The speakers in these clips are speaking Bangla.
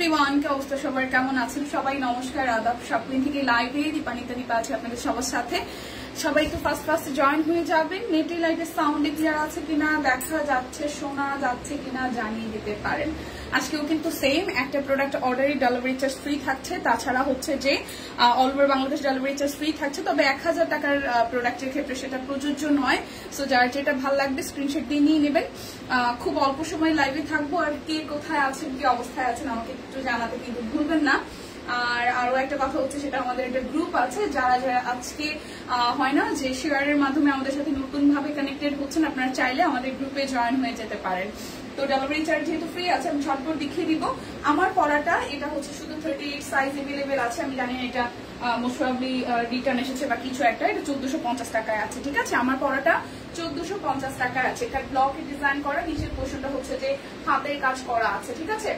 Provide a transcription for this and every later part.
এভরিওয়ান, কি অবস্থা সবার, কেমন আছেন সবাই? নমস্কার, আদাব। সবদিন থেকে লাইভে দীপানিতা দীপা আছে আপনাদের সবার সাথে। সবাই একটু ফার্স্ট জয়েন হয়ে যাবেন। নেটে লাইটের সাউন্ড ক্লিয়ার আছে কিনা, দেখা যাচ্ছে, শোনা যাচ্ছে কিনা জানিয়ে দিতে পারেন। আজকেও কিন্তু সেম একটা প্রোডাক্ট অর্ডারই ডেলিভারি চার্জ ফ্রি থাকছে। তাছাড়া হচ্ছে যে all over Bangladesh delivery charge free থাকছে, তবে 1000 টাকার প্রোডাক্টের ক্ষেত্রে সেটা প্রযোজ্য নয়। সো যার যেটা ভালো লাগবে স্ক্রিনশট দিয়ে নিয়ে নেবেন। খুব অল্প সময় লাইভে থাকবো, আর কে কোথায় আছেন, কি অবস্থায় আছেন আমাকে একটু জানাতে কিন্তু ভুলবেন না। আর আরো একটা কথা হচ্ছে, সেটা আমাদের একটা গ্রুপ আছে, যারা যারা আজকে হয় না যে শেয়ারের মাধ্যমে আমাদের সাথে নতুন ভাবে কানেক্টেড হচ্ছেন, আপনারা চাইলে আমাদের গ্রুপে জয়েন হয়ে যেতে পারেন। তো ডেলিভারি চার্জ যেহেতু ফ্রি আছে, আমি ঝটপট দেখিয়ে দিব। আমার পড়াটা এটা হচ্ছে শুধু 38 সাইজ এভেলেবেল আছে। আমি জানি না এটা মোস্ট প্রবাবলি রিটার্ন এসেছে বা কিছু একটা। এটা 1450 টাকায় আছে, ঠিক আছে। আমার পড়াটা 1450 টাকায় আছে। এটা ব্লকে ডিজাইন করা, নিচের পোর্শনটা হচ্ছে যে হাতের কাজ করা আছে, ঠিক আছে।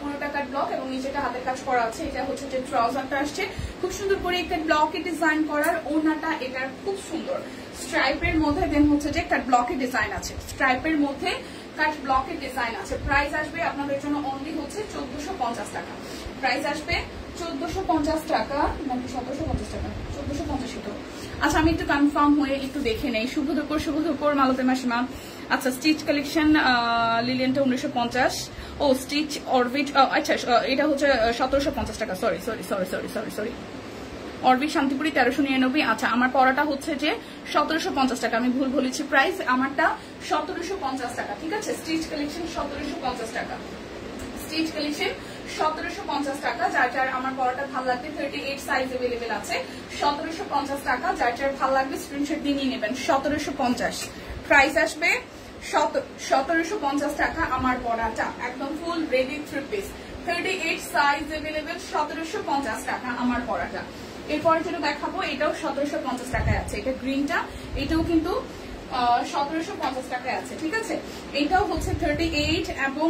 পুরোটা কাট ব্লক এবং নিচেটা হাতের কাজ করা আছে। এটা হচ্ছে যে ট্রাউজারটা আসছে খুব সুন্দর করে একটা ব্লকে ডিজাইন করার। ওড়নাটা এটার খুব সুন্দর স্ট্রাইপের মধ্যে, দেন হচ্ছে যে কাট ব্লকে ডিজাইন আছে, স্ট্রাইপের মধ্যে কাট ব্লকের ডিজাইন আছে। প্রাইস আসবে আপনাদের জন্য অনলি হচ্ছে 1450 টাকা। প্রাইস আসবে 1450 টাকা, নাকি 1750 টাকা? 1450 তো। আচ্ছা, আমি একটু কনফার্ম হয়ে একটু দেখে নেই। শুভ দুপুর মালতে মাসিমা। আচ্ছা, স্টিচ কালেকশন লিলিয়ানটা 1950। ও স্টিচ অরবিট, আচ্ছা এটা হচ্ছে 1750 টাকা। Sorry orbit Shantipuri 1399। আচ্ছা, আমার পড়াটা হচ্ছে যে 1750 টাকা। আমি ভুল বলেছি প্রাইস, আমারটা 1750 টাকা, ঠিক আছে। স্টিচ কালেকশন 1750 টাকা। স্টিচ কালেকশন 1750 টাকা। যার যার আমার পড়াটা ভালো লাগবে, 38 সাইজ এভেলেবেল আছে। 1750 টাকা। যার যার ভালো লাগবে স্ক্রিনশট দিয়ে নিয়ে নেবেন। 1750 প্রাইস আসবে, 1750 টাকা আমার পড়াটা। একদম full ready three piece, 38 size available, 1750 টাকা আমার পড়াটা। এরপরে যেটা দেখাবো, এটাও 1750 টাকায় আছে। এটা গ্রিনটা, এটাও কিন্তু 1750 টাকায় আছে, ঠিক আছে। এটাও হচ্ছে 38 এবং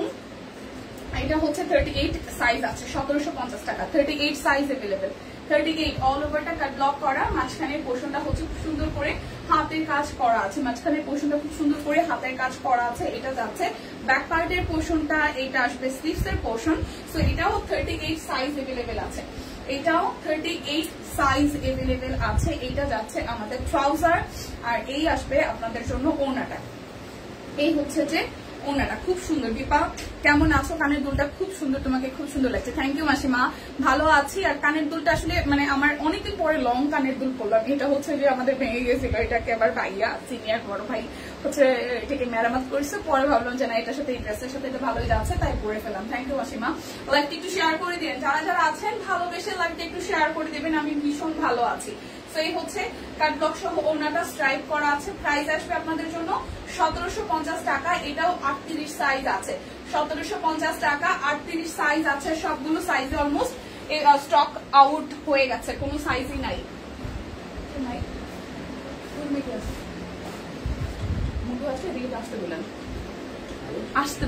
এটা হচ্ছে 38 সাইজ আছে, 1750 টাকা। 38 সাইজ এভেলেবেল, 38 অল ওভারটা কাট ব্লক করা। মাঝখানের পোর্শনটা হচ্ছে খুব সুন্দর করে হাতের কাজ করা আছে। মাঝখানের পোর্শনটা খুব সুন্দর করে হাতের কাজ করা আছে। এটা যাচ্ছে ব্যাক পার্টের পোর্শনটা, এটা আসবে স্লিভস এর পোর্শন। সো এটাও 38 সাইজ এভেলেবেল আছে। এটাও 38 সাইজ এভেলেবেল আছে। এটা যাচ্ছে আমাদের ট্রাউজার, আর এই আসবে আপনাদের জন্য ওড়নাটা। এই হচ্ছে যে ওড়নাটা খুব সুন্দর। দীপা কেমন আছো? কানের দুলটা খুব সুন্দর, তোমাকে খুব সুন্দর লাগছে। থ্যাংক ইউ মাসিমা, ভালো আছি। আর কানের দুলটা আসলে মানে আমার অনেকদিন পরে লং কানের দুল পরলাম। এটা হচ্ছে যে আমাদের ভেঙে গেছিল, এটাকে আবার ভাইয়া সিনিয়র বড় ভাই হচ্ছে এটাকে মেরামত করেছে। পরে ভাবলাম যে না, এটার সাথে এই ড্রেসের সাথে এটা ভালোই যাচ্ছে, তাই পরে ফেলাম। থ্যাংক ইউ মাসিমা। লাইভটা একটু শেয়ার করে দিন, যারা যারা আছেন ভালোবেসে লাইভটা একটু শেয়ার করে দেবেন। আমি ভীষণ ভালো আছি। তো এই হচ্ছে কাট ব্লক সহ ওড়নাটা স্ট্রাইপ করা আছে। প্রাইস আসবে আপনাদের জন্য 1750 টাকা। এটাও 38 সাইজ আছে, 1750 টাকা। 38 সাইজ আছে, সবগুলো সাইজে অলমোস্ট স্টক আউট হয়ে গেছে, কোনো সাইজই নাই। মধু আছে, এদিকে আসতে বললেন, আসতে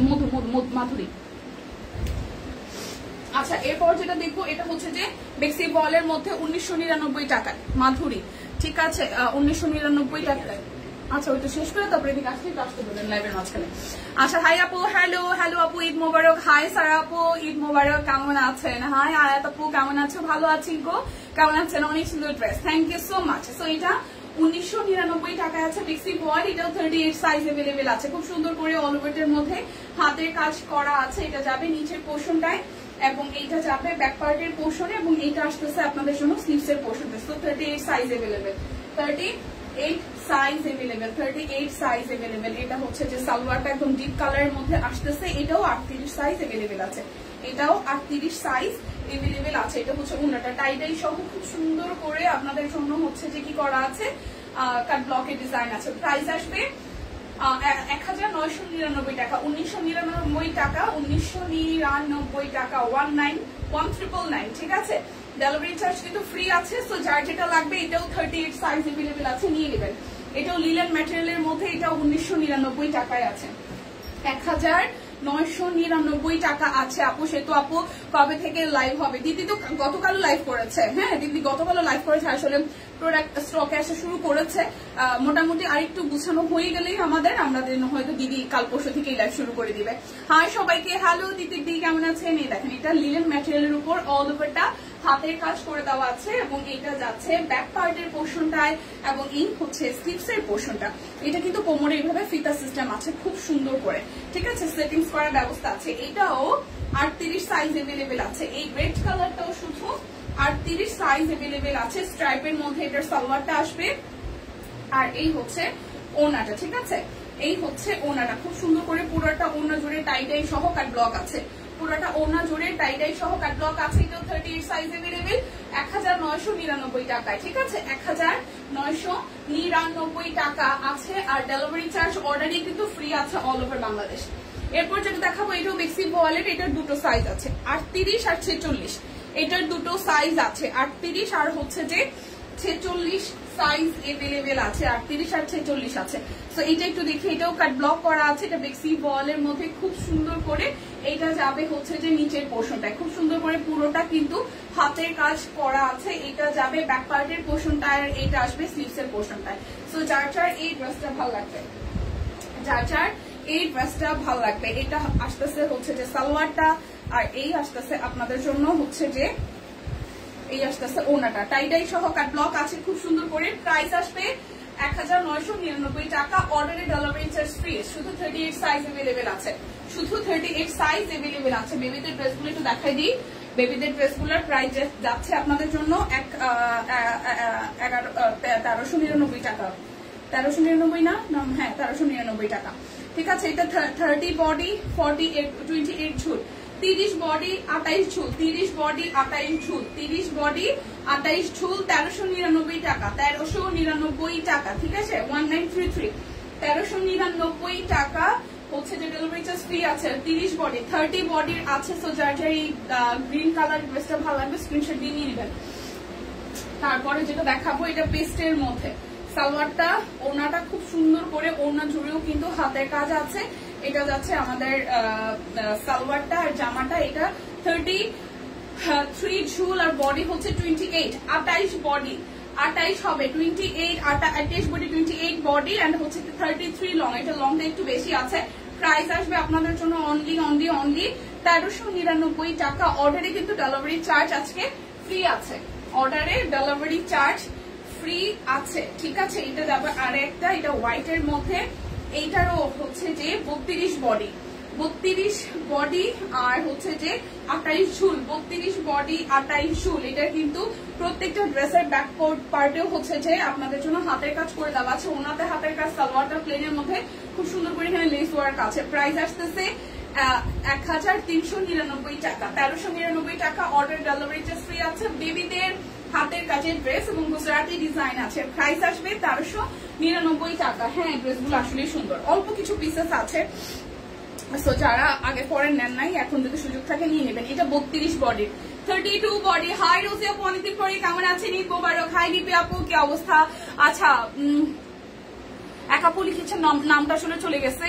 মাধুরী। আচ্ছা, এরপর যেটা দেখবো, এটা হচ্ছে যে বেক্সি বলের মধ্যে 1999 টাকায় মাধুরী, ঠিক আছে। 1999 টাকায়। আচ্ছা, ওইটা শেষ করে তারপরে এদিকে আসতে বললেন লাইভের মাঝখানে। আচ্ছা, হাই আপু, হ্যালো আপু, ঈদ মোবারক। হাই সারা আপু, ঈদ মোবারক, কেমন আছেন? হাই আয়াত আপু, কেমন আছো? ভালো আছি গো, কেমন আছেন? অনেক সুন্দর dress, thank you so much. So এটা 1999 টাকায় আছে বেক্সি বয়েল। এটাও 38 সাইজ এভেলেবেল আছে। খুব সুন্দর করে অল ওভারের মধ্যে হাতের কাজ করা আছে। এটা যাবে নিচের পোর্শনটায় এবং এইটা যাবে ব্যাক পার্টের পোর্শনে, এবং এইটা আসতেছে আপনাদের জন্য স্লিভস এর পোর্শনে। So 38 size available, 38 size available, 38 size available. এটা হচ্ছে যে সালোয়ারটা একদম ডিপ কালারের মধ্যে আসতেছে। এটাও 38 সাইজ এভেলেবেল আছে। এটাও 38 সাইজ এভেলেবেল আছে। এটা হচ্ছে ওড়নাটা টাইটাই সহ খুব সুন্দর করে আপনাদের জন্য হচ্ছে যে কি করা আছে, কাট ব্লকের ডিজাইন আছে। প্রাইস আসবে 1999 টাকা, 1999 টাকা, 1999 টাকা, 1999, ঠিক আছে। ডেলিভারি চার্জ কিন্তু ফ্রি আছে। সো যার যেটা লাগবে, এটাও 38 সাইজ এভেলেবেল আছে, নিয়ে নেবেন। এটাও লিলেন ম্যাটেরিয়ালের মধ্যে, এটাও 1999 টাকায় আছে। 1999 টাকা আছে। আপু সেতু আপু কবে থেকে লাইভ হবে? দিদি তো গতকাল লাইভ করেছে। হ্যাঁ দিদি গতকাল লাইভ করেছে। আসলে প্রোডাক্ট স্টকে আসা শুরু করেছে, মোটামুটি আরেকটু গুছানো হয়ে গেলেই আমাদের হয়তো দিদি কাল পরশু থেকে লাইভ শুরু করে দিবে। হাই সবাইকে, হ্যালো দিদির দিদি কেমন আছেন? এই দেখেন এটা লিলেন ম্যাটেরিয়ালের উপর অল ওভারটা হাতের কাজ করে দেওয়া আছে এবং এটা যাচ্ছে ব্যাক পার্টের পোর্শনটায় এবং এই হচ্ছে স্লিভস এর পোর্শনটা। এটা কিন্তু কোমরে এইভাবে ফিতা সিস্টেম আছে খুব সুন্দর করে, ঠিক আছে, সেটিংস করার ব্যবস্থা আছে। এটাও 38 সাইজ এভেলেবেল আছে। এই রেড কালারটাও শুধু 38 সাইজ এভেলেবেল আছে। স্ট্রাইপের মধ্যে এটার সালোয়ারটা আসবে আর এই হচ্ছে ওনাটা, ঠিক আছে, এই হচ্ছে ওনাটা খুব সুন্দর করে পুরোটা ওনা জুড়ে টাইটাই সহ কাট ব্লক আছে, পুরোটা ওনা জুড়ে টাইটাই সহ কাট ব্লক আছে। এটাও 38 সাইজ এভেলেবেল 1999 টাকায়, ঠিক আছে, 1999 টাকা আছে। আর ডেলিভারি চার্জ অর্ডারই কিন্তু ফ্রি আছে অল ওভার বাংলাদেশ। এরপর যেটা দেখাবো এটাও বেক্সি ওয়ালেট, এটার দুটো সাইজ আছে 38 আর 46। এটার দুটো সাইজ আছে 38 আর হচ্ছে যে 46 সাইজ এভেলেবেল আছে, 38 আর 46 আছে। সো এটা একটু দেখি, এটাও কাট ব্লক করা আছে, এটা বেক্সি ওয়ালের মধ্যে খুব সুন্দর করে এটা যাবে হচ্ছে যে নিচের পোর্শনটায় খুব সুন্দর করে পুরোটা কিন্তু হাতের কাজ করা আছে। এটা যাবে ব্যাক পার্টের পোর্শনটায় আর এটা আসবে স্লিভস এর পোর্শনটায়। সো যার যার এই ড্রেসটা ভালো লাগবে, যার যার এই ড্রেসটা ভালো লাগবে। এটা আসতেছে হচ্ছে যে সালোয়ারটা আর এই আসতেছে আপনাদের জন্য হচ্ছে যে এই আসতেছে ওনাটা টাইটাই সহ কাট ব্লক আছে খুব সুন্দর করে। প্রাইস আসবে 1999 টাকা। অর্ডারে ডেলিভারি চার্জ ফ্রি। শুধু 38 সাইজ এভেলেবেল আছে, শুধু 38 সাইজ এভেলেবেল আছে। বেবিদের ড্রেসগুলো একটু দেখাই দিই। বেবিদের ড্রেসগুলোর প্রাইস যাচ্ছে আপনাদের জন্য 1399 টাকা। 1399 না, হ্যাঁ 1399 টাকা, ঠিক আছে। এটা 30 বডি 28 ঝুল, 30 বডি 28 ঝুল, 30 বডি 28 ঝুল, 30 বডি 28 ঝুল 1399 টাকা, 1399 টাকা, ঠিক আছে, 1933 1399 টাকা হচ্ছে যে ডেলিভারি চার্জ ফ্রি আছে। 30 বডি 30 বডির আছে। সো যার যার এই গ্রিন কালার ড্রেসটা ভালো লাগবে স্ক্রিনশট দিয়ে নিয়ে নেবেন। তারপরে যেটা দেখাবো এটা পেস্টের মধ্যে সালোয়ারটা, ওনাটা খুব সুন্দর করে ওনা জুড়েও কিন্তু হাতের কাজ আছে। এটা যাচ্ছে আমাদের সালোয়ারটা আর জামাটা, এটা 33 ঝুল আর বডি হচ্ছে 28, 28 বডি 28 হবে 28, 28 বডি 28 বডি এন্ড হচ্ছে 33 লং। এটা লংটা একটু বেশি আছে। প্রাইস আসবে আপনাদের জন্য অনলি 1399 টাকা। অর্ডারে কিন্তু ডেলিভারি চার্জ আজকে ফ্রি আছে, অর্ডারে ডেলিভারি চার্জ ফ্রি আছে, ঠিক আছে। এটা যাবে আর একটা, এটা হোয়াইট এর মধ্যে, এইটারও হচ্ছে যে 32 বডি 32 বডি আর হচ্ছে যে 28 ঝুল, 32 বডি 28 ঝুল। এটা কিন্তু প্রত্যেকটা ড্রেসের ব্যাক পার্টেও হচ্ছে যে আপনাদের জন্য হাতের কাজ করে দেওয়া আছে। ওনাতে হাতের কাজ, সালোয়ারটা প্লেনের মধ্যে খুব সুন্দর করে এখানে লেস ওয়ার্ক আছে। প্রাইস আসতেছে 1399 টাকা, 1399 টাকা। অর্ডার ডেলিভারি চার্জ ফ্রি আছে। বেবিদের হাতের কাজের ড্রেস এবং গুজরাটি ডিজাইন আছে। প্রাইস আসবে 1399 টাকা। হ্যাঁ ড্রেসগুলো আসলে সুন্দর, অল্প কিছু পিসেস আছে। সো যারা আগে পরে নেন নাই এখন যদি সুযোগ থাকে নিয়ে নেবেন। এটা 32 বডির 32 বডি। হাই রোজি আপু, অনেকদিন পরে কেমন আছেন? ঈদ মোবারক। হাই দীপি আপু, কি অবস্থা? আচ্ছা এক আপু লিখেছেন নামটা আসলে চলে গেছে।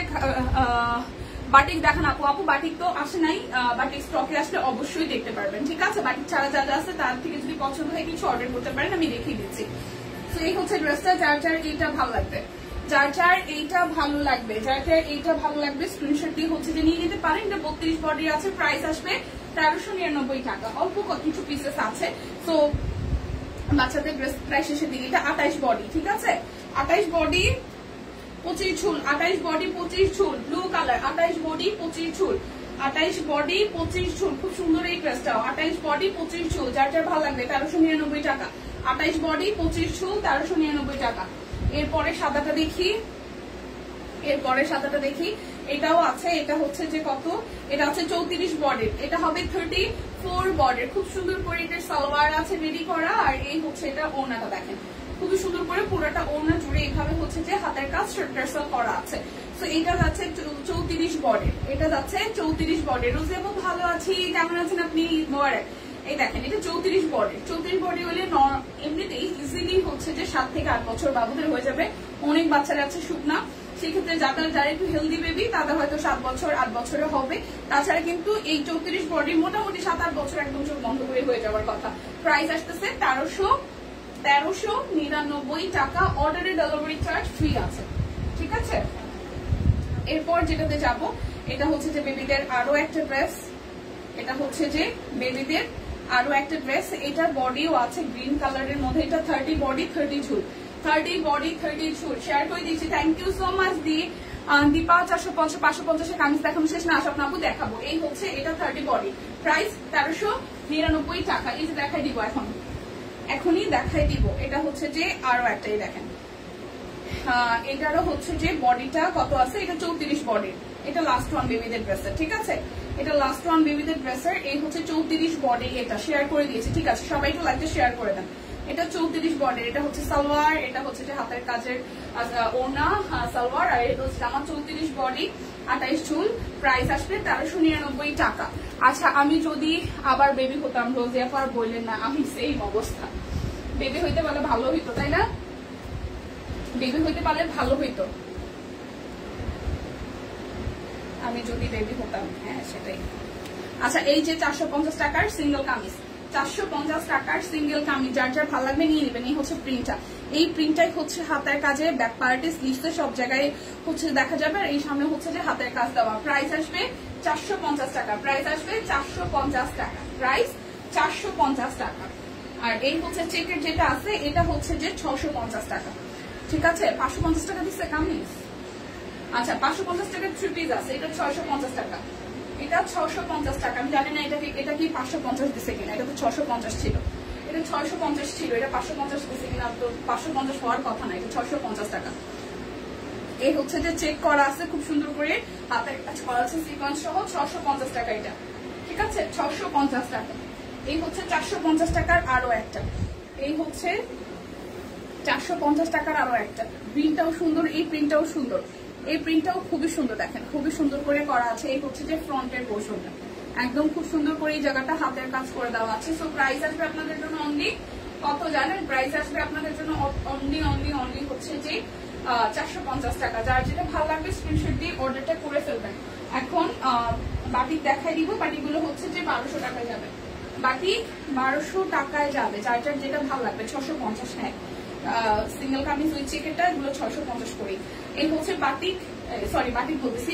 বাটিক দেখান আপু। আপু বাটিক তো আসে নাই, বাটিক স্টকে আসলে অবশ্যই দেখতে পারবেন, ঠিক আছে। বাটিক ছাড়া যা যা আছে তার থেকে যদি পছন্দ হয় কিছু অর্ডার করতে পারেন, আমি দেখিয়ে দিচ্ছি। তো এই হচ্ছে ড্রেসটা। যার যার এইটা ভালো লাগবে, যার যার এইটা ভালো লাগবে, যার যার এইটা ভালো লাগবে স্ক্রিনশট দিয়ে হচ্ছে যে নিয়ে নিতে পারেন। এটা 32 বডি আছে। প্রাইস আসবে 1399 টাকা। অল্প কিছু পিসেস আছে। তো বাচ্চাদের ড্রেস প্রায় শেষের দিকে। এটা 28 বডি, ঠিক আছে, 28 বডি 25 ঝুল, 28 বডি 25 ঝুল, ব্লু কালার, 28 বডি 25 ঝুল, 28 বডি 25 ঝুল। খুব সুন্দর এই ড্রেসটাও, 28 বডি 25 ঝুল। যার যার ভালো লাগবে 1399 টাকা। 28 বডি 25 ঝুল 1399 টাকা। এরপরে সাদাটা দেখি, এরপরে সাদাটা দেখি। এটাও আছে, এটা হচ্ছে যে কত, এটা হচ্ছে 34 বডির, এটা হবে 34 বডির। খুব সুন্দর করে এটার সালোয়ার আছে রেডি করা আর এই হচ্ছে এটা ওড়নাটা দেখেন খুবই সুন্দর করে পুরোটা ওড়না জুড়ে এইভাবে হচ্ছে যে হাতের কাজ টার্সেল করা আছে। তো এটা যাচ্ছে 34 বডির, এটা যাচ্ছে 34 বডির। রোজে আপু ভালো আছি, কেমন আছেন আপনি? মোবারক। এই দেখেন এটা 34 বডি। 34 বডি হলে এমনিতেই ইজিলি হচ্ছে যে 7 থেকে 8 বছর বাবুদের হয়ে যাবে। অনেক বাচ্চারা আছে শুকনা, সেক্ষেত্রে যারা একটু হেলদি বেবি তাদের হয়তো 7 বছর 8 বছরে হবে। তাছাড়া কিন্তু এই 34 বডি মোটামুটি 7-8 বছর একদম চোখ বন্ধ করে হয়ে যাওয়ার কথা। প্রাইস আসতেছে 1399 টাকা, অর্ডারে ডেলিভারি চার্জ ফ্রি আছে, ঠিক আছে। এরপর যেটাতে যাব, এটা হচ্ছে যে বেবিদের আরো একটা ড্রেস, এটা হচ্ছে যে বেবিদের আরো একটা ড্রেস, এটার বডিও আছে গ্রিন কালারের মধ্যে, এটা 30 বডি 30 ঝুল, 30 বডি 30 ঝুল শেয়ার করে দিচ্ছি। Thank you so much Dipa. 450 550 kameez দেখানো শেষ না, আশাপ নাবু দেখাবো। এই হচ্ছে এটা 30 বডি, প্রাইস 1399 টাকা। এই যে দেখাই দিব, এখনই দেখাই দিব। এটা হচ্ছে যে আরো একটাই দেখেন, এটারও হচ্ছে যে বডিটা কত আছে, এটা 34 বডি, এটা লাস্ট ওয়ান বেবিদের ড্রেসের, ঠিক আছে, এটা লাস্ট ওয়ান বেবিদের ড্রেসের। এই হচ্ছে 34 বডি, এটা শেয়ার করে দিয়েছি, ঠিক আছে, সবাই একটু লাইকটা শেয়ার করে দেন। এটা 34 বডি, এটা হচ্ছে সালোয়ার, এটা হচ্ছে যে হাতের কাজের ওড়না সালোয়ার, আর এটা হচ্ছে আমার 34 বডি 28 চুল, প্রাইস আসবে 1399 টাকা। আচ্ছা, আমি যদি আবার বেবি হতাম, রোজিয়া আর বললেন না, আমি সেম অবস্থা, বেবি হইতে পারলে ভালো হইতো, তাই না, বেবি হইতে পারলে ভালো হইতো, আমি যদি বেবি হতাম, হ্যাঁ সেটাই। আচ্ছা, এই যে 450 টাকার সিঙ্গেল কামিজ, 450 টাকার সিঙ্গেল কামিজ, যার যার ভালো লাগবে নিয়ে নেবেন। এই হচ্ছে প্রিন্টটা, এই প্রিন্টটাই হচ্ছে হাতের কাজে, ব্যাক পার্টে স্লিভসে সব জায়গায় হচ্ছে দেখা যাবে, আর এই সামনে হচ্ছে যে হাতের কাজ দেওয়া। প্রাইস আসবে 450 টাকা, প্রাইস আসবে 450 টাকা, প্রাইস 450 টাকা। আর এই হচ্ছে চেকের যেটা আছে, এটা হচ্ছে যে 650 টাকা, ঠিক আছে। 550 টাকা দিচ্ছে কামিজ। আচ্ছা, 550 টাকার 3 পিস আছে, এটা 650 টাকা, এটা 650 টাকা। আমি জানি না এটা কি 550 দিচ্ছে কিনা, এটা তো 650 ছিল, এটা 650 ছিল, এটা 550 দিচ্ছে কিনা, তো 550 হওয়ার কথা না, এটা 650 টাকা। এই হচ্ছে যে চেক করা আছে খুব সুন্দর করে, হাতের কাজ করা আছে সিকোয়েন্স সহ, 650 টাকা এটা, ঠিক আছে, 650 টাকা। এই হচ্ছে 450 টাকার আরো একটা, এই হচ্ছে 450 টাকার আরো একটা। প্রিন্টটাও সুন্দর, এই প্রিন্টটাও সুন্দর, এই প্রিন্টটাও খুবই সুন্দর, দেখেন খুবই সুন্দর করে করা আছে। এই হচ্ছে যে ফ্রন্টের পোর্শনটা, একদম খুব সুন্দর করে এই জায়গাটা হাতের কাজ করে দেওয়া আছে। সো প্রাইস আসবে আপনাদের জন্য অনলি কত জানেন, প্রাইস আসবে আপনাদের জন্য অনলি হচ্ছে যে 450 টাকা। যার যেটা ভালো লাগবে স্ক্রিনশট দিয়ে অর্ডারটা করে ফেলবেন। এখন বাটিক দেখাই দিব, বাটিগুলো হচ্ছে যে 1200 টাকায় যাবে, বাটিক 1200 টাকায় যাবে, যার যার যেটা ভালো লাগবে। 650, হ্যাঁ সিঙ্গেল কামিজ উইথ চেকেরটা, এগুলো 650 করে। এই হচ্ছে বাটিক, সরি বাটিক বলতেছি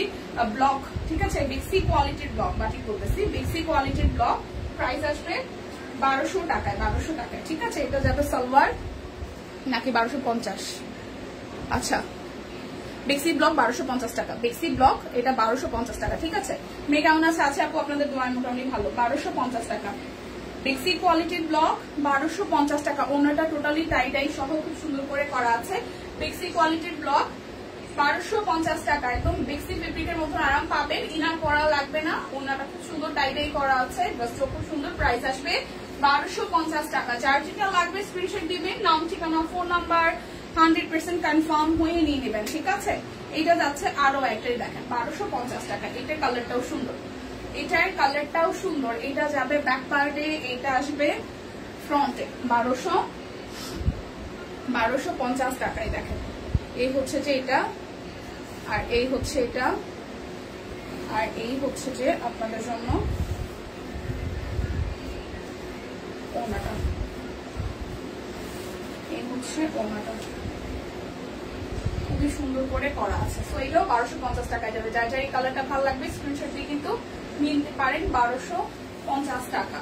ব্লক, ঠিক আছে, বেক্সি কোয়ালিটির ব্লক, বাটিক বলতেছি বেক্সি কোয়ালিটির ব্লক। প্রাইস আসবে 1200 টাকায়, 1200 টাকায়, ঠিক আছে। এটা যাবে সালোয়ার নাকি 1250, আচ্ছা বেক্সি ব্লক 1250 টাকা, বেক্সি ব্লক এটা 1250 টাকা, ঠিক আছে। মেয়ে কেমন আছে আপু, আপনাদের দোয়ায় মোটামুটি ভালো। 1250 টাকা বেক্সি কোয়ালিটির ব্লক, 1250 টাকা। ওনাটা টোটালি টাই সহ খুব সুন্দর করে করা আছে। বেক্সি কোয়ালিটির ব্লক 1250 টাকা, একদম বেক্সি ফেব্রিকের মতো আরাম পাবেন, ইনার করা লাগবে না। ওনাটা খুব সুন্দর টাই করা আছে, ড্রেসটা খুব সুন্দর। প্রাইস আসবে 1250 টাকা। যার যেটা লাগবে স্ক্রিনশট দিবেন, নাম ঠিকানা ফোন নাম্বার 100% কনফার্ম হয়ে নিয়ে নেবেন, ঠিক আছে। এটা যাচ্ছে আরো একটাই, দেখেন 1250 টাকা। এটার কালারটাও সুন্দর, এটার কালারটাও সুন্দর। এটা যাবে ব্যাক পার্টে, এটা আসবে ফ্রন্টে। 1250 টাকায় দেখেন। এই হচ্ছে যে এটা, আর এই হচ্ছে এটা, আর এই হচ্ছে যে আপনাদের জন্য ওনাটা, এই হচ্ছে ওনাটা খুবই সুন্দর করে করা আছে। তো এটাও 1250 টাকায় যাবে। যার যার এই কালারটা ভালো লাগবে স্ক্রিনশট দিয়ে কিন্তু নিতে পারেন। 1250 টাকা।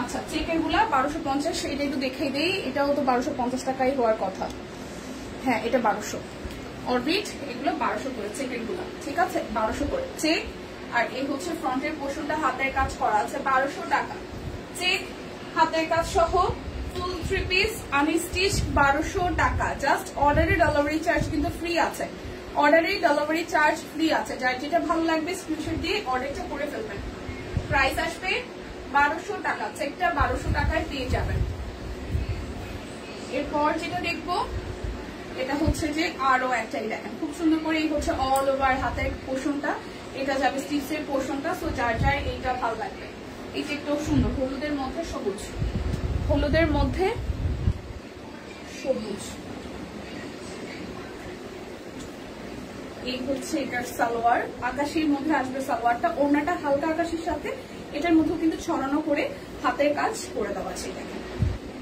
আচ্ছা, চেকের গুলা 1250, এটা একটু দেখাই দেই। এটাও তো 1250 টাকাই হওয়ার কথা, হ্যাঁ এটা 1200 অরবিট, এগুলো 1200 করে চেকের গুলা, ঠিক আছে, 1200 করে চেক। আর এই হচ্ছে ফ্রন্টের পোর্শনটা হাতের কাজ করা আছে, 1200 টাকা চেক, হাতের কাজ সহ ফুল 3 পিস আনস্টিচ, 1200 টাকা। জাস্ট অর্ডারে ডেলিভারি চার্জ কিন্তু ফ্রি আছে, অর্ডারে ডেলিভারি চার্জ ফ্রি আছে। যার যেটা ভালো লাগবে স্ক্রিনশট দিয়ে অর্ডারটা করে ফেলবেন। প্রাইস আসবে 1200 টাকা, চেকটা 1200 টাকায় পেয়ে যাবেন। এরপর যেটা দেখবো, এটা হচ্ছে যে আরো একটাই, দেখেন খুব সুন্দর করে। এই হচ্ছে অল ওভার হাতের পোর্শনটা, এটা যাবে স্টিচের পোর্শনটা। সো যার যার এইটা ভালো লাগবে। এই চেকটাও সুন্দর, হলুদের মধ্যে সবুজ, হলুদের মধ্যে সবুজ। এই হচ্ছে এটার সালোয়ার, আকাশির মধ্যে আসবে সালোয়ারটা। ওড়নাটা হালকা আকাশির সাথে এটার মধ্যে কিন্তু ছড়ানো করে হাতের কাজ করে দেওয়া আছে, দেখেন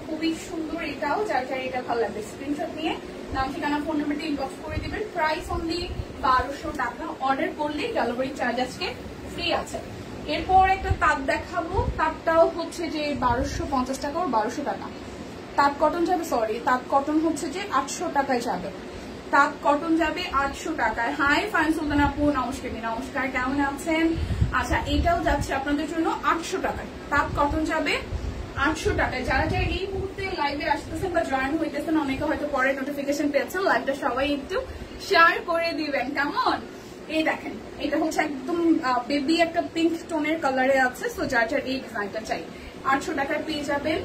খুবই সুন্দর এটাও, যার যার এটা ভালো লাগবে স্ক্রিনশট নিয়ে নাম ঠিকানা ফোন নাম্বারটা ইনবক্স করে দিবেন। প্রাইস অনলি 1200 টাকা। অর্ডার করলে ডেলিভারি চার্জ আজকে ফ্রি আছে। এরপর একটা তাঁত দেখাবো, তাঁতটাও হচ্ছে যে 1250 টাকা ও 1200 টাকা। তাঁত কটন যাবে, সরি তাঁত কটন হচ্ছে যে 800 টাকায় যাবে। তাঁত কটন যাবে 800 টাকায়। হাই ফাইন সুলতান আপু, নমস্কার। নমস্কার, কেমন আছেন? আচ্ছা, এটাও যাচ্ছে আপনাদের জন্য 800 টাকায়। তাঁত কটন যাবে 800 টাকায়। যারা যারা এই মুহূর্তে লাইভে আসতেছেন বা জয়েন হইতেছেন, অনেকে হয়তো পরে নোটিফিকেশন পেয়েছেন, লাইভটা সবাই একটু শেয়ার করে দিবেন, কেমন? এই দেখেন, এটা হচ্ছে একদম বেবি একটা পিঙ্ক টোনের কালারে আছে। সো যার যার এই ডিজাইনটা চাই 800 টাকায় পেয়ে যাবেন।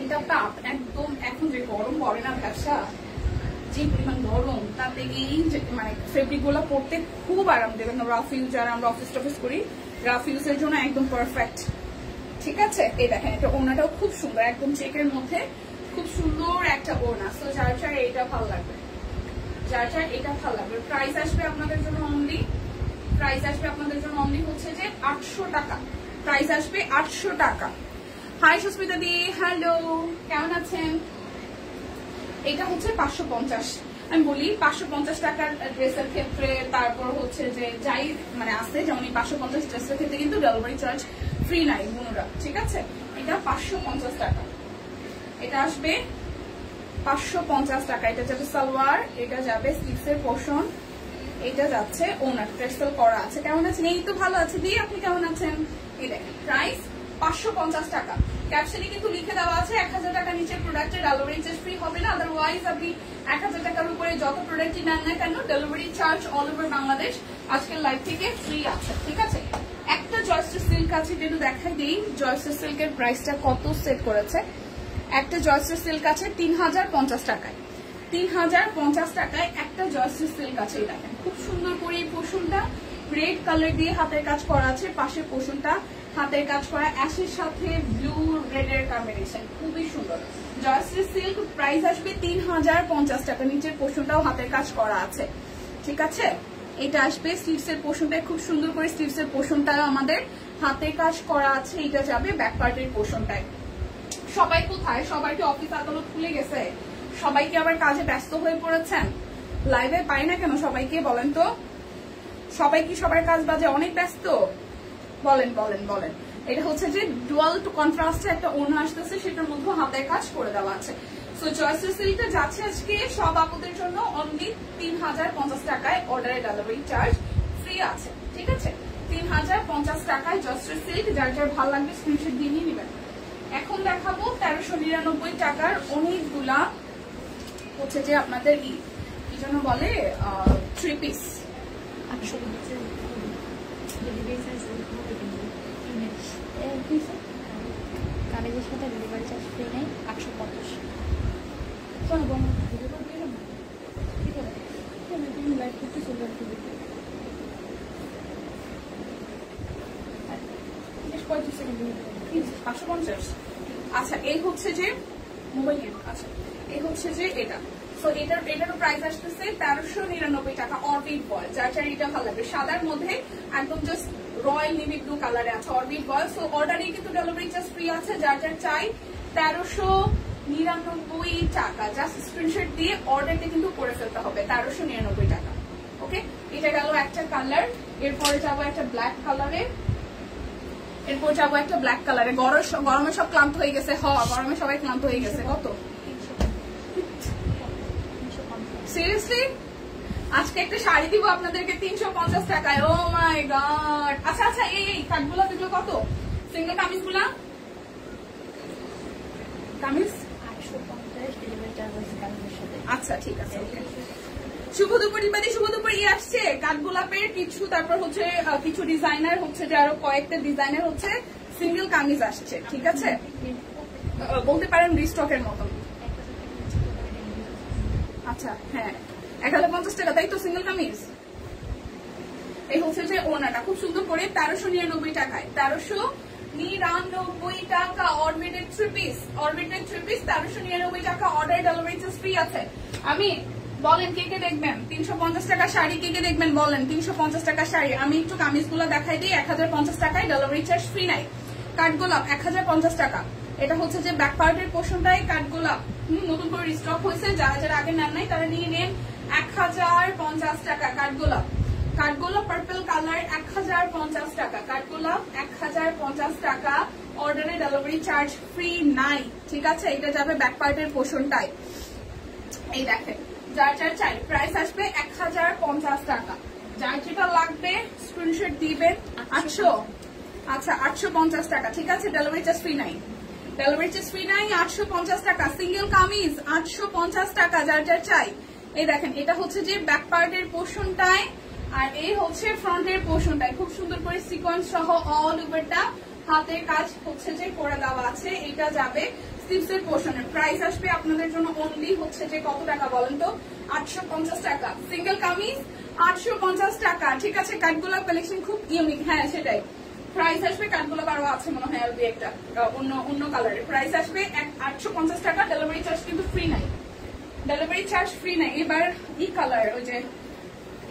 এটা তাপ একদম, এখন যে গরম পড়ে না ব্যবসা, যে পরিমাণ গরম, তাতে এই মানে ফেব্রিক গুলো পরতে খুব আরাম দেবেন। রাফ ইউজ, যারা আমরা অফিস টফিস করি, রাফ ইউজের জন্য একদম পারফেক্ট। ঠিক আছে, এই দেখেন, এটা ওড়নাটাও খুব সুন্দর, একদম চেকের মধ্যে খুব সুন্দর একটা ওড়না। সো যার যার এটা ভালো লাগবে, যার যার এটা ভালো লাগবে। প্রাইস আসবে আপনাদের জন্য অনলি, প্রাইস আসবে আপনাদের জন্য অনলি হচ্ছে যে 800 টাকা। প্রাইস আসবে 800 টাকা। হাই সুস্মিতা দি, হ্যালো, কেমন আছেন? এটা হচ্ছে 550। আমি বলি 550 টাকার ড্রেসের ক্ষেত্রে, তারপর হচ্ছে যে যাই মানে আছে, যেমন 550 ড্রেসের ক্ষেত্রে কিন্তু ডেলিভারি চার্জ ফ্রি নাই বোনরা, ঠিক আছে? এটা 550 টাকা, এটা আসবে 550 টাকা। এটা যাবে সালোয়ার, এটা যাবে স্লিভসের পোর্শন, এটা যাচ্ছে ওনার টেক্সটাইল করা আছে। কেমন আছেন? এই তো ভালো আছে দি, আপনি কেমন আছেন? এই দেখেন, প্রাইস 550 টাকা। ক্যাপশনে কিন্তু লিখে দেওয়া আছে 1000 টাকা নিচে প্রোডাক্টের ডেলিভারি চার্জ ফ্রি হবে না। আদারওয়াইজ আপনি 1000 টাকার উপরে যত প্রোডাক্টই নেন না কেন, delivery charge all over Bangladesh আজকের লাইভ থেকে ফ্রি আছে, ঠিক আছে? একটা জয়স্টার সিল্ক আছে, যেটা দেখাই দিই জয়স্টার সিল্কের প্রাইসটা কত সেট করেছে। একটা জয়স্টার সিল্ক আছে 3050 টাকায়। 3050 টাকায় একটা জয়স্টার সিল্ক আছে। দেখেন, খুব সুন্দর করে এই পোর্শনটা রেড কালার দিয়ে হাতের কাজ করা আছে, পাশের পোর্শনটা হাতের কাজ করা, অ্যাশের সাথে ব্লু রেড এর কম্বিনেশন, খুবই সুন্দর। জয়শ্রী সিল্ক প্রাইস আসবে 3050 টাকা। নিচের পোর্শনটাও হাতের কাজ করা আছে, ঠিক আছে? এটা আসবে স্লিভস এর পোর্শনটা, খুব সুন্দর করে স্লিভস এর পোর্শনটা আমাদের হাতের কাজ করা আছে। এটা যাবে ব্যাক পার্টের পোর্শনটায়। সবাই কোথায়? সবাই কি অফিস আদালত খুলে গেছে? সবাই কি আবার কাজে ব্যস্ত হয়ে পড়েছেন? লাইভে পাই না কেন সবাইকে, বলেন তো? সবাই কি সবার কাজ বাজে অনেক ব্যস্ত? বলেন বলেন বলেন। এটা হচ্ছে যে ডুয়াল টু কন্ট্রাস্টে একটা ওড়না আসতেছে, সেটার মধ্যে হাতের কাজ করে দেওয়া আছে। সো জয়শ্রী সিল্কটা যাচ্ছে আজকে সব আপুদের জন্য অনলি 3050 টাকায়। অর্ডারের ডেলিভারি চার্জ ফ্রি আছে, ঠিক আছে? 3050 টাকায় জয়শ্রী সিল্ক। যার যার ভালো লাগবে স্ক্রিনশট দিয়ে নিয়ে নেবেন। এখন দেখাবো 1399 টাকার অনেকগুলা হচ্ছে যে আপনাদের কি যেন বলে 3 পিস। কামিজের সাথে ডেলিভারি চার্জ ফ্রি নেই, 850। আচ্ছা, এই হচ্ছে যে মোবাইল, আচ্ছা এই হচ্ছে যে এটা। সো এটারও প্রাইস আসতেছে 1399 টাকা। অরবিট বয়, যার যার এটা ভালো লাগবে, সাদার মধ্যে একদম জাস্ট রয়্যাল নেভি ব্লু কালারে আছে অরবিট বয়। সো অর্ডারে কিন্তু ডেলিভারি চার্জ ফ্রি আছে। যার যার চাই 1399 টাকা। জাস্ট স্ক্রিনশট দিয়ে অর্ডারটা কিন্তু করে ফেলতে হবে, 1399 টাকা। ওকে, এটা গেল একটা কালার। এরপরে যাবো একটা ব্ল্যাক কালারে, এরপর যাবো একটা ব্ল্যাক কালারে। গরমে সব ক্লান্ত হয়ে গেছে, গরমে সবাই ক্লান্ত হয়ে গেছে। কত সিরিয়াসলি? আজকে একটা শাড়ি দিব আপনাদেরকে 350 টাকায়। ও মাই গড। আচ্ছা আচ্ছা, এই কাটগুলো দেখলো কত? সিঙ্গেল কামিজ গুলা, কামিজ 850 ডেলিভারি চার্জ আছে কামিজের সাথে। আচ্ছা ঠিক আছে, ওকে। শুভ দুপুর দিবাদি, শুভ দুপুর আসছে কাঠগোলাপের কিছু, তারপর হচ্ছে কিছু ডিজাইনার হচ্ছে যে আরো কয়েকটা ডিজাইনার হচ্ছে সিঙ্গেল কামিজ আসছে, ঠিক আছে? বলতে পারেন রিস্টকের মতন। আচ্ছা হ্যাঁ, 1050 টাকা, তাই তো সিঙ্গেল কামিজ। এই হচ্ছে যে ওনাটা খুব সুন্দর করে 1399 টাকায়। 1399 টাকা অরবিটের 3 পিস, অরবিটের 3 পিস 1399 টাকা। অর্ডার ডেলিভারি চার্জ ফ্রি আছে। আমি বলেন কে কে দেখবেন 350 টাকা শাড়ি, কে কে দেখবেন বলেন 350 টাকা শাড়ি। আমি একটু কামিজগুলো দেখাই দিই। 1050 টাকায় ডেলিভারি চার্জ ফ্রি নাই। কাঠগোলাপ 1050 টাকা, এটা হচ্ছে যে ব্যাক পার্টের পোর্শনটাই কাঠগোলাপ নতুন করে রিস্টক হয়েছে, যারা যারা আগে নেন নাই তারা নিয়ে নেন। 1050 টাকা কাঠগোলাপ, কাঠগোলাপ পার্পল কালার 1050 টাকা, কাঠগোলাপ 1050 টাকা। অর্ডারে ডেলিভারি চার্জ ফ্রি নাই, ঠিক আছে? এটা যাবে ব্যাক পার্টের পোর্শনটাই। এই দেখেন যার যার চাই প্রাইস আসবে 1050 টাকা। যার যেটা লাগবে স্ক্রিনশট দিবেন। 800, আচ্ছা 850 টাকা, ঠিক আছে? ডেলিভারি চার্জ ফ্রি নাই, ডেলিভারি চার্জ ফ্রি নাই। 850 টাকা সিঙ্গেল কামিজ, 850 টাকা যার যার চাই। এই দেখেন এটা হচ্ছে যে ব্যাক পার্টের পোর্শনটায়, আর এই হচ্ছে ফ্রন্টের পোর্শনটায় খুব সুন্দর করে সিকোয়েন্স সহ অল ওভারটা হাতের কাজ হচ্ছে যে করে দেওয়া আছে। এটা যাবে স্লিভসের পোর্শনের। প্রাইস আসবে আপনাদের জন্য অনলি হচ্ছে যে কত টাকা বলেন তো? 850 টাকা সিঙ্গেল কামিজ, 850 টাকা, ঠিক আছে? কাঠগোলাপ কালেকশন খুব ইউনিক, হ্যাঁ সেটাই। প্রাইস আসবে কাঠগোলাপ আরো আছে মনে হয় আলবি একটা অন্য কালারের। প্রাইস আসবে 850 টাকা। ডেলিভারি চার্জ কিন্তু ফ্রি নাই, ডেলিভারি চার্জ ফ্রি নাই। এবার ই কালার, ওই যে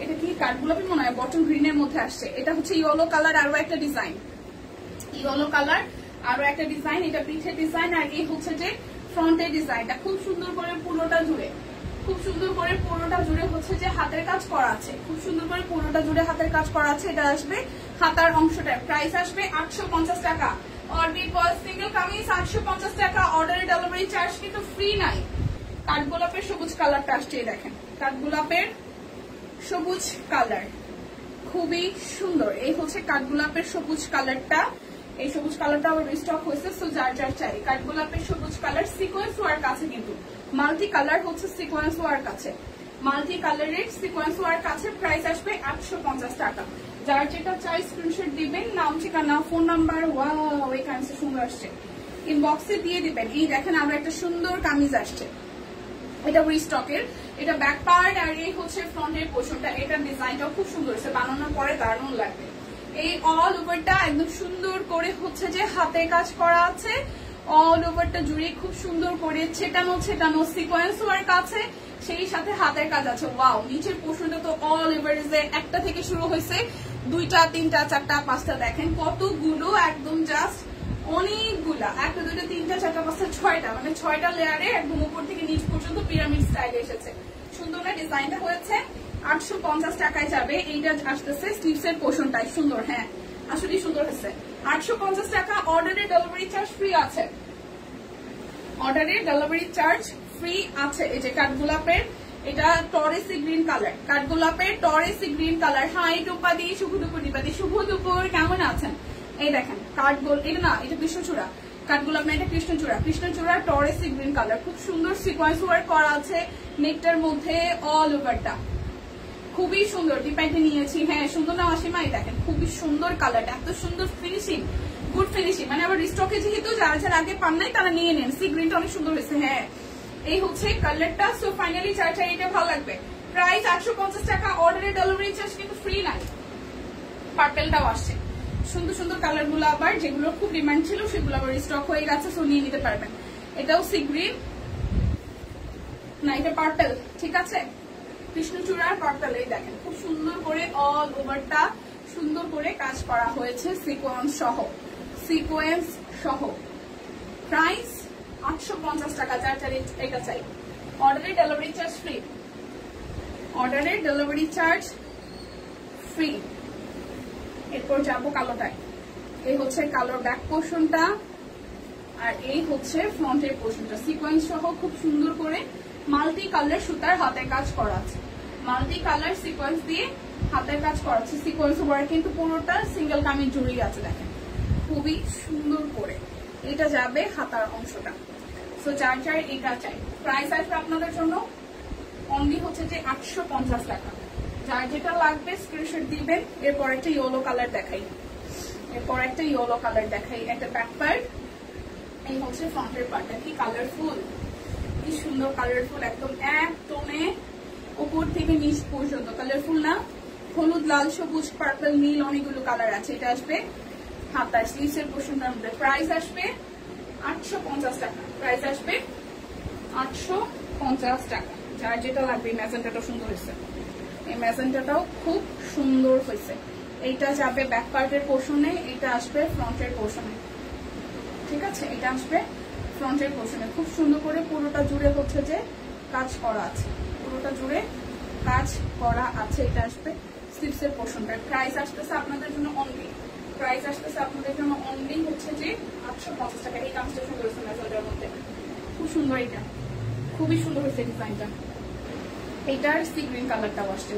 এটা কি কাঠগোলাপই মনে হয় বটল গ্রিনের মধ্যে আসছে। এটা হচ্ছে ইয়েলো কালার আরো একটা ডিজাইন, ইয়েলো কালার আরো একটা ডিজাইন। এটা পিঠের ডিজাইন, আর এই হচ্ছে যে ফ্রন্টের ডিজাইনটা খুব সুন্দর করে পুরোটা জুড়ে, খুব সুন্দর করে পুরোটা জুড়ে হচ্ছে যে হাতের কাজ করা আছে, খুব সুন্দর করে পুরোটা জুড়ে হাতের কাজ করা আছে। এটা আসবে হাতার অংশটা। প্রাইস আসবে 850 টাকা। অর্ডার পর সিঙ্গেল কামিজ 850 টাকা। অর্ডারে ডেলিভারি চার্জ কিন্তু ফ্রি নাই। কাঠগোলাপের সবুজ কালারটা আসছে, দেখেন কাঠগোলাপের সবুজ কালার খুবই সুন্দর। এই হচ্ছে কাঠগোলাপের সবুজ কালারটা, এই সবুজ কালারটা আবার রিস্টক হয়েছে। সো যার যার চাই কাঠগোলাপের সবুজ কালার সিকোয়েন্স ওয়ার্ক আছে, কিন্তু মাল্টি কালার হচ্ছে সিকোয়েন্স ওয়ার্ক আছে, মাল্টি কালারের সিকোয়েন্স ওয়ার্ক আছে। প্রাইস আসবে 850 টাকা। যার যেটা চাই স্ক্রিনশট দিবেন, নাম ঠিকানা ফোন নাম্বার। ওয়াও এই কামিজটা সুন্দর আসছে, ইনবক্সে দিয়ে দিবেন। এই দেখেন আমরা একটা সুন্দর কামিজ আসছে, এটা রিস্টকের। এটা ব্যাক পার্ট আর এই হচ্ছে ফ্রন্টের পোর্শনটা। এটার ডিজাইনটাও খুব সুন্দর হয়েছে, বানানোর পরে দারুণ লাগবে। এই অল ওভারটা একদম সুন্দর করে হচ্ছে যে হাতে কাজ করা আছে, অল ওভারটা জুড়ে খুব সুন্দর করে ছেটানো ছেটানো সিকোয়েন্স ওয়ার্ক আছে, সেই সাথে হাতের কাজ আছে। ওয়াও, নিচের পোর্শনটা তো অল ওভারে একটা থেকে শুরু হয়েছে, 2টা 3টা 4টা 5টা, দেখেন কতগুলো, একদম জাস্ট অনেকগুলা, 1 2 3 4 5 6টা, মানে 6টা লেয়ারে একদম উপর থেকে নিচ পর্যন্ত পিরামিড স্টাইলে এসেছে। সুন্দর না ডিজাইনটা হয়েছে। 850 টাকায় যাবে। এইটা আসতেছে স্লিভসের পোর্শনটাই সুন্দর, হ্যাঁ আসলে সুন্দর হয়েছে। 850 টাকা। অর্ডারে ডেলিভারি চার্জ ফ্রি আছে, অর্ডারে ডেলিভারি চার্জ ফ্রি আছে। এই যে কাঠগোলাপের, এটা টরেসি গ্রিন কালার, কাঠগোলাপের টরেসি গ্রিন কালার। হাই টুপাদি, শুভ দুপুর দিপাদি, শুভ দুপুর, কেমন আছেন? এই দেখেন কাঠগোল, এটা না এটা কৃষ্ণচূড়া, কাঠগোলাপ না এটা কৃষ্ণচূড়া, কৃষ্ণচূড়া টরেসি গ্রিন কালার। খুব সুন্দর সিকোয়েন্স ওয়ার্ক করা আছে নেকটার মধ্যে, অল ওভারটা খুবই সুন্দর। ডিপেন্ডে নিয়েছি, হ্যাঁ সুন্দর না অসীমা? এই দেখেন খুবই সুন্দর কালারটা, এত সুন্দর ফিনিশিং, গুড ফিনিশিং। মানে আবার রিস্টকে যেহেতু যারা যারা আগে পান নাই তারা নিয়ে নেন। সি গ্রিনটা অনেক সুন্দর হয়েছে, হ্যাঁ এই হচ্ছে কালারটা। সো ফাইনালি চারটা এটা ভালো লাগবে। প্রাইস 850 টাকা। অর্ডারে ডেলিভারি চার্জ কিন্তু ফ্রি নাই। পার্পেলটাও আসছে, সুন্দর সুন্দর কালার গুলো, আবার যেগুলো খুব ডিমান্ড ছিল সেগুলো আবার স্টক হয়ে গেছে, সো নিয়ে নিতে পারবেন। এটাও সি গ্রিন না, এটা পার্পেল, ঠিক আছে? কৃষ্ণচূড়ার পার্পেল। এই দেখেন খুব সুন্দর করে অল ওভারটা সুন্দর করে কাজ করা হয়েছে সিকোয়েন্স সহ, সিকোয়েন্স সহ। প্রাইস 850 টাকা। যার যার এটা চাই। অর্ডারে ডেলিভারি চার্জ ফ্রি, অর্ডারে ডেলিভারি চার্জ ফ্রি। এরপর যাবো কালোটায়। এই হচ্ছে কালোর ব্যাক পোর্শনটা, আর এই হচ্ছে ফ্রন্টের পোর্শনটা সিকোয়েন্স সহ খুব সুন্দর করে মাল্টি কালার সুতার হাতের কাজ করা আছে, মাল্টি কালার সিকোয়েন্স দিয়ে হাতের কাজ করা আছে। সিকোয়েন্স ওয়ার্ক কিন্তু পুরোটা সিঙ্গেল কামিজ জড়িয়ে আছে, দেখেন খুবই সুন্দর করে। এটা যাবে হাতার অংশটা। সো যার যার এটা চাই। প্রাইস আসবে আপনাদের জন্য অনলি হচ্ছে যে 850 টাকা। যার যেটা লাগবে স্ক্রিনশট দিবেন। এরপর একটা ইয়েলো কালার দেখাই, এরপর একটা ইয়েলো কালার দেখাই। একটা ব্যাক পার্ট, এই হচ্ছে ফ্রন্টের পার্টটা। কি কালারফুল, কি সুন্দর কালারফুল, একদম এক টোনে উপর থেকে নিচ পর্যন্ত কালারফুল না? হলুদ, লাল, সবুজ, পার্পল, নীল, অনেকগুলো কালার আছে। এটা আসবে হাতার স্লিভসের পোর্শনটার মধ্যে। প্রাইস আসবে 850 টাকা। প্রাইস আসবে 850 টাকা। যার যেটা লাগবে। ম্যাজেন্টাটাও সুন্দর হয়েছে, এই ম্যাজেন্টাটাও খুব সুন্দর হয়েছে। এইটা যাবে ব্যাক পার্টের পোর্শনে, এটা আসবে ফ্রন্টের পোর্শনে। ঠিক আছে, এটা আসবে ফ্রন্টের পোর্শনে। খুব সুন্দর করে পুরোটা জুড়ে হচ্ছে যে কাজ করা আছে, পুরোটা জুড়ে কাজ করা আছে। এটা আসবে স্লিভসের পোর্শনটা। প্রাইস আসতেছে আপনাদের জন্য অনলি, প্রাইস আসতেছে আপনাদের জন্য অনলি হচ্ছে যে 850 টাকা। এই কাজটা সুন্দর হয়েছে ম্যাজেন্ডার মধ্যে, খুব সুন্দর। এটা খুবই সুন্দর হয়েছে ডিজাইনটা। এটার সি গ্রিন কালারটাও আসছে,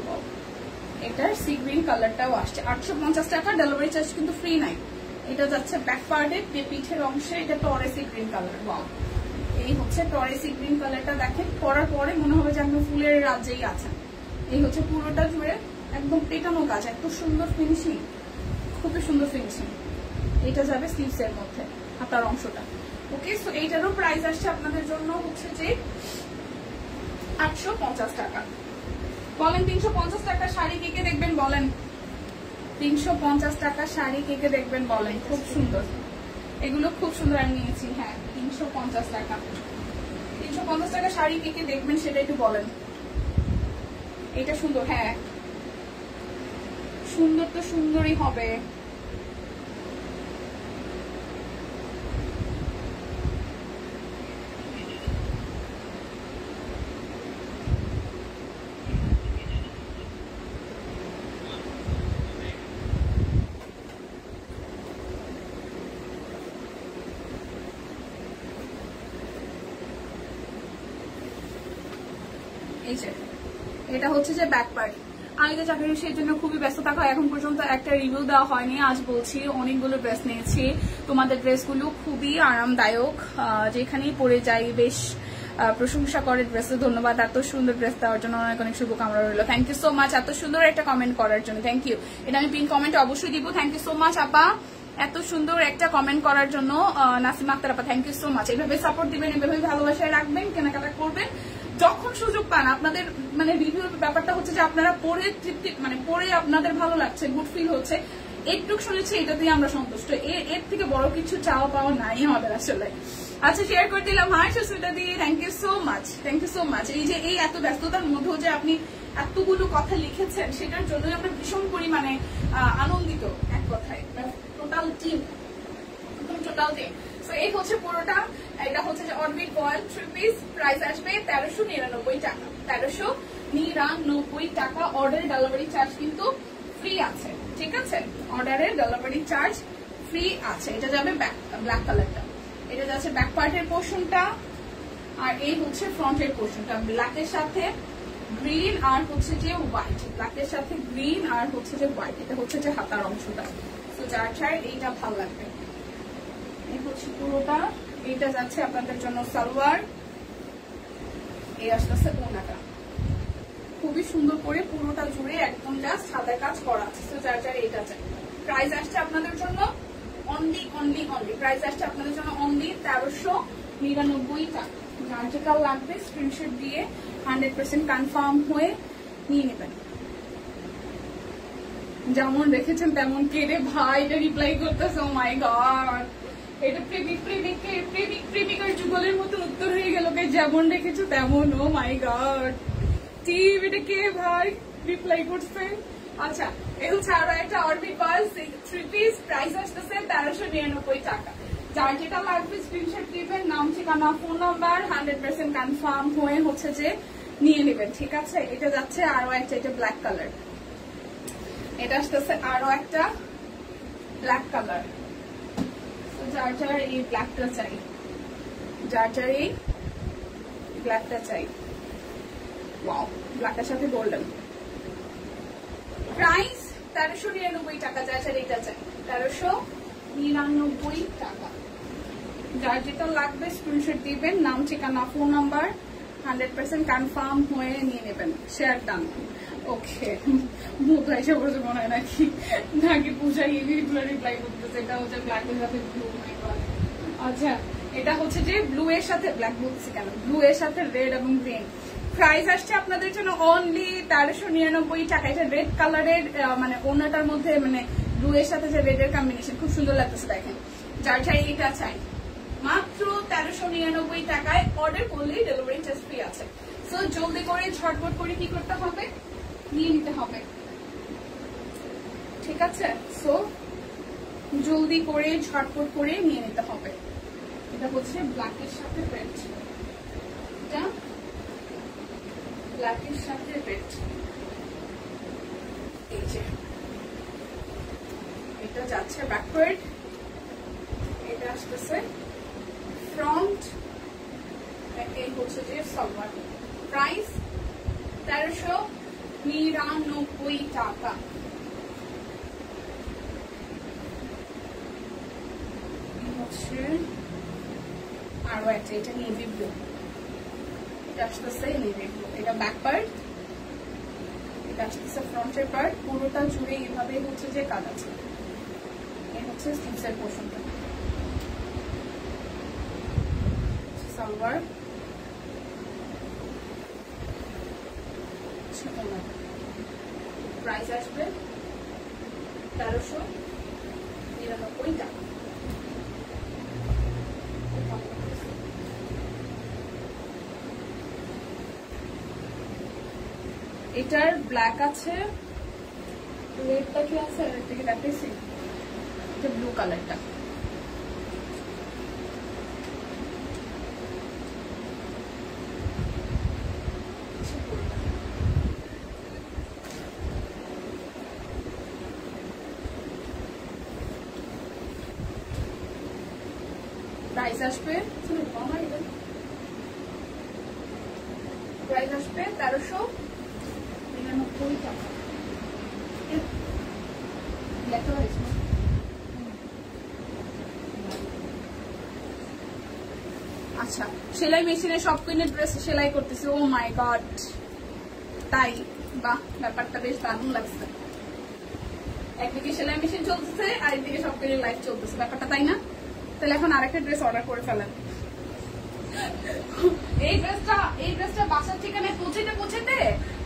এটার সি গ্রিন কালারটাও আসছে। 850 টাকা, ডেলিভারি চার্জ কিন্তু ফ্রি নাই। এটা যাচ্ছে ব্যাক পার্টে, পিঠের অংশে। এটা টরে সি গ্রিন কালার। ওয়াও, এই হচ্ছে টরে সি গ্রিন কালারটা। দেখেন পরার পরে মনে হবে যে আপনি ফুলের রাজ্যেই আছেন। এই হচ্ছে পুরোটা জুড়ে একদম পেটানো কাজ, এত সুন্দর ফিনিশিং, খুবই সুন্দর ফিনিশিং। এটা যাবে স্লিভসের মধ্যে, হাতার অংশটা। ওকে, সো এইটারও প্রাইস আসছে আপনাদের জন্য হচ্ছে যে 850 টাকা। বলেন 350 টাকা শাড়ি কে কে দেখবেন বলেন? 350 টাকা শাড়ি কে কে দেখবেন বলেন? খুব সুন্দর, এগুলো খুব সুন্দর আমি নিয়েছি। হ্যাঁ 350 টাকা, 350 টাকা শাড়ি কে কে দেখবেন সেটা একটু বলেন। এটা সুন্দর, হ্যাঁ সুন্দর তো সুন্দরই হবে। এটা হচ্ছে যে ব্যাক পার্ট। আমি তো চাকরি সেই জন্য খুবই ব্যস্ত থাকা, এখন পর্যন্ত একটা রিভিউ দেওয়া হয়নি। আজ বলছি অনেকগুলো ড্রেস নিয়েছি, তোমাদের ড্রেসগুলো খুবই আরামদায়ক, যেখানেই পরে যাই বেশ প্রশংসা করে ড্রেসের। ধন্যবাদ এত সুন্দর ড্রেস দেওয়ার জন্য, অনেক অনেক শুভকামনা রইল। থ্যাংক ইউ সো মাচ এত সুন্দর একটা কমেন্ট করার জন্য, থ্যাংক ইউ। এটা আমি পিন কমেন্টে অবশ্যই দিব। থ্যাংক ইউ সো মাচ আপা এত সুন্দর একটা কমেন্ট করার জন্য। নাসিমা আক্তার আপা থ্যাংক ইউ সো মাচ। এইভাবে সাপোর্ট দিবেন, এভাবে ভালোবাসায় রাখবেন, কেনাকাটা করবেন যখন সুযোগ পান। আপনাদের মানে রিভিউর ব্যাপারটা হচ্ছে যে আপনারা পরে তৃপ্তি, মানে পরে আপনাদের ভালো লাগছে, গুড ফিল হচ্ছে, একটুক শুনেছি, এটাতেই আমরা সন্তুষ্ট। এর থেকে বড় কিছু চাওয়া পাওয়া নাই আমাদের আসলে। আচ্ছা শেয়ার করে দিলাম। হাই সুস্মিতা দি, thank you so much, thank you so much. এই যে এই এত ব্যস্ততার মধ্যেও যে আপনি এতগুলো কথা লিখেছেন সেটার জন্য আমরা ভীষণ পরিমাণে আনন্দিত। এক কথায় টোটাল টিম, টোটাল টিম। তো এই হচ্ছে পুরোটা। এটা হচ্ছে যে অরবিট বয়েল 3 পিস, প্রাইস আসবে 1399 টাকা। 1399 টাকা। অর্ডার ডেলিভারি চার্জ কিন্তু ফ্রি আছে, ঠিক আছে? অর্ডারের ডেলিভারি চার্জ ফ্রি আছে। এটা যাবে ব্ল্যাক কালারটা, এটা যাচ্ছে ব্যাক পার্টের পোর্শনটা, আর এই হচ্ছে ফ্রন্টের পোর্শনটা। ব্ল্যাকের সাথে গ্রিন আর হচ্ছে যে হোয়াইট, ব্ল্যাকের সাথে গ্রিন আর হচ্ছে যে হোয়াইট। এটা হচ্ছে যে হাতার অংশটা। তো যার চাই এইটা ভালো লাগবে। এই হচ্ছে পুরোটা। এইটা যাচ্ছে আপনাদের জন্য সালোয়ার, এই আসতেছে ওড়নাটা। খুবই সুন্দর করে পুরোটা জুড়ে একদম জাস্ট হাতের কাজ করা আছে। তো যার যার এইটা চাই। প্রাইস আসছে আপনাদের জন্য অনলি অনলি অনলি, প্রাইস আসছে আপনাদের জন্য অনলি 1399 টাকা। যার যেটা লাগবে স্ক্রিনশট দিয়ে 100% কনফার্ম হয়ে নিয়ে নেবেন। যেমন দেখেছেন তেমন কেড়ে ভাই এটা রিপ্লাই করতেছে। ও মাই গড, এটা প্রেমিক প্রেমিকার যুগলের মতো উত্তর হয়ে গেল। যেমন রেখেছো তেমন। ও মাই গড টিম, এটা কে ভাই রিপ্লাই করছে? আচ্ছা, এই হচ্ছে আরো একটা অরবিট বয়েল 3 পিস, প্রাইস আসতেছে 1399 টাকা। যার যেটা লাগবে স্ক্রিনশট দিবেন, নাম ঠিকানা ফোন নাম্বার 100% কনফার্ম হয়ে হচ্ছে যে নিয়ে নেবেন, ঠিক আছে? এটা যাচ্ছে আরো একটা, এটা ব্ল্যাক কালার। এটা আসতেছে আরো একটা ব্ল্যাক কালার। যার যার এই ব্ল্যাকটা চাই, যার যার এই ব্ল্যাকটা চাই। ওয়াও, ব্ল্যাকের সাথে গোল্ডেন। প্রাইস 1399 টাকা। যার যার এটা চাই 1399 টাকা। যার যেটা লাগবে স্ক্রিনশট দিবেন, নাম ঠিকানা ফোন নাম্বার 100% কনফার্ম হয়ে নিয়ে নেবেন। Share done. ওকে, মুখা এসে বলছে মনে হয় নাকি পূজা ইভিগুলো রিপ্লাই করতেছে। এটা হচ্ছে ব্ল্যাকের সাথে ব্লু। আচ্ছা, এটা হচ্ছে যে ব্লু এর সাথে ব্ল্যাক বলছে কেন, ব্লু এর সাথে রেড এবং গ্রিন। প্রাইস আসছে আপনাদের জন্য অনলি 1399 টাকা। এটা রেড কালারের, মানে ওনাটার মধ্যে মানে ব্লু এর সাথে যে রেড এর কম্বিনেশন খুব সুন্দর লাগতেছে। দেখেন, যার চাই এটা চাই মাত্র 1399 টাকায়। অর্ডার করলেই ডেলিভারি চার্জ ফ্রি আছে। সো জলদি করে ঝটপট করে কি করতে হবে, নিয়ে নিতে হবে, ঠিক আছে? সো জলদি করে ঝটপট করে নিয়ে নিতে হবে। এটা হচ্ছে ব্ল্যাকের সাথে রেড, এটা ব্ল্যাকের সাথে রেড। এই যে এটা যাচ্ছে ব্যাকওয়ার্ড, এটা আসতেছে ফ্রন্ট, এই হচ্ছে যে সালোয়ার। প্রাইস 1399 টাকা। আরো একটা, এটা নেভি ব্লু, এটা আসতেছে নেভি ব্লু, এটা ব্যাক পার্ট, এটা আসতেছে ফ্রন্টের পার্ট। পুরোটা জুড়ে এভাবে হচ্ছে যে কাজ আছে। এই হচ্ছে স্লিভসের পোর্শনটা, সালোয়ার। প্রাইস আসবে 1399 টাকা। এটার ব্ল্যাক আছে, রেডটা কি আছে, রেডটাকে দেখাইছি, এটা ব্লু কালারটা। প্রাইস আসবে, প্রাইস আসবে 1399 টাকা। আচ্ছা, সেলাই মেশিনে সব কুইনের ড্রেস সেলাই করতেছে। ও মাই গড, তাই? বাহ, ব্যাপারটা বেশ দারুণ লাগছে। একদিকে সেলাই মেশিন চলতেছে আর একদিকে সব কুইনের লাইফ চলতেছে, ব্যাপারটা তাই না? তাহলে এখন আরেকটা ড্রেস অর্ডার করে ফেলেন। এই ড্রেসটা বাসার ঠিকানায় পৌঁছাতে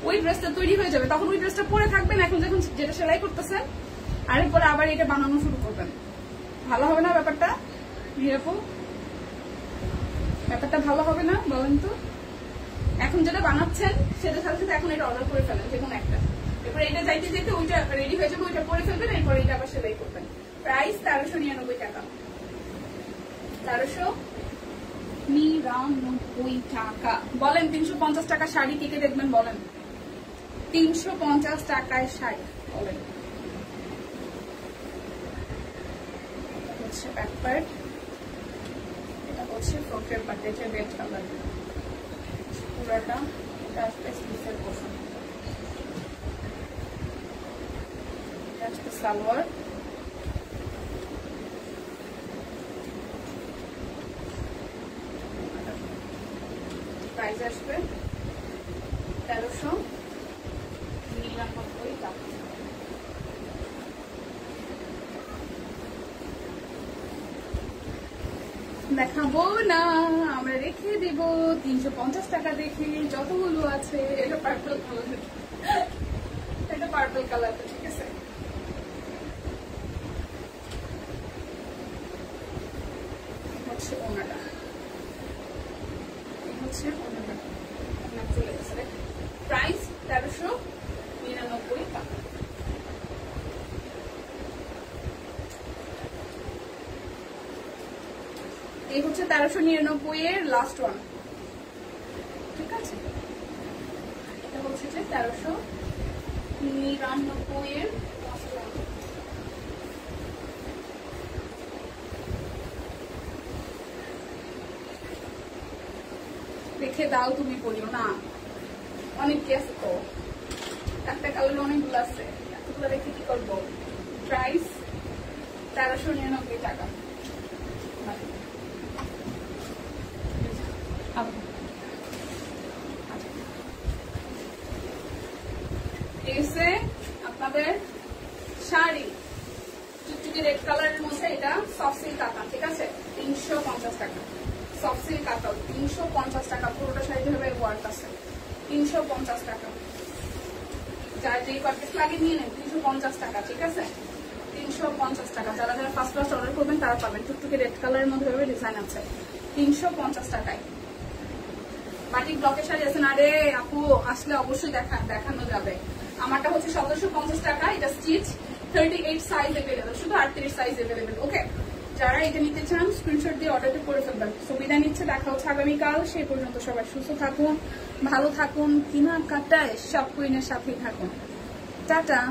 ওই ড্রেসটা তৈরি হয়ে যাবে, তখন ওই ড্রেসটা পরে থাকবেন এখন যখন যেটা সেলাই করতেছেন, আর এরপরে আবার এটা বানানো শুরু করবেন। ভালো হবে না ব্যাপারটা? ব্যাপারটা ভালো হবে না বলেন তো? এখন যেটা বানাচ্ছেন সেটার সাথে সাথে এখন এটা অর্ডার করে ফেলেন, যে কোনো একটা। এরপরে এটা যাইতে যেতে ওইটা রেডি হয়ে যাবে, ওইটা পরে ফেলবেন, এরপরে এটা আবার সেলাই করবেন। প্রাইস 1399 টাকা। 1399 টাকা। বলেন 350 টাকা শাড়ি কে কে দেখবেন বলেন? 350 টাকায় শাড়ি বলেন। হচ্ছে ব্যাক পার্ট, এটা হচ্ছে ফ্রন্টের পার্ট, এটা রেড কালার পুরাটা। এটা আসবে স্লিভসের পোর্শন, এটা আসবে সালোয়ার। প্রাইস আসবে 1399 টাকা। দেখাবো না, আমরা রেখে দিব 350 টাকা দেখে যতগুলো আছে। এটা পার্পল কালার, এটা পার্পল কালার, ঠিক আছে? হচ্ছে ওনাটা, হচ্ছে ওনাটা চলে গেছে। প্রাইস 1399 টাকা। এই হচ্ছে 1399 এর লাস্ট ওয়ান, ঠিক আছে? এটা হচ্ছে যে 1399 এর লাস্ট ওয়ান। দেখে দাও, তুমি বলিও না, অনেক কি আছে তো, একটা কালার অনেকগুলো আছে, এতগুলো দেখে কি করবো? প্রাইস 1399 টাকা। এসে আপনাদের শাড়ি চুচুকি রেড কালারের মধ্যে, এটা সফট সিল্ক কাতান, ঠিক আছে? 350 টাকা সফট সিল্ক কাতান, 350 টাকা। পুরোটা শাড়ি হবে ওয়ার্ক আছে, 350 টাকা। যার যেই পারচেস লাগে নিয়ে নেন, 350 টাকা, ঠিক আছে? 350 টাকা। যারা যারা ফার্স্ট অর্ডার করবেন তারা পাবেন। টুকটুকি রেড কালারের মধ্যে ভাবে ডিজাইন আছে, 350 টাকায়। বাটিক ব্লকের শাড়ি আছে না রে আপু, আসলে অবশ্যই দেখানো যাবে। আমারটা হচ্ছে 1750 টাকা, এটা স্টিচ 38 সাইজ এভেলেবেল, শুধু 38 সাইজ এভেলেবেল। ওকে, যারা এটা নিতে চান স্ক্রিনশট দিয়ে অর্ডারটা করে ফেলবেন। সুবিধা নিচ্ছে, দেখা হচ্ছে আগামীকাল। সেই পর্যন্ত সবাই সুস্থ থাকুন, ভালো থাকুন, কেনাকাটায় সব কুইনের সাথেই থাকুন। টাটা।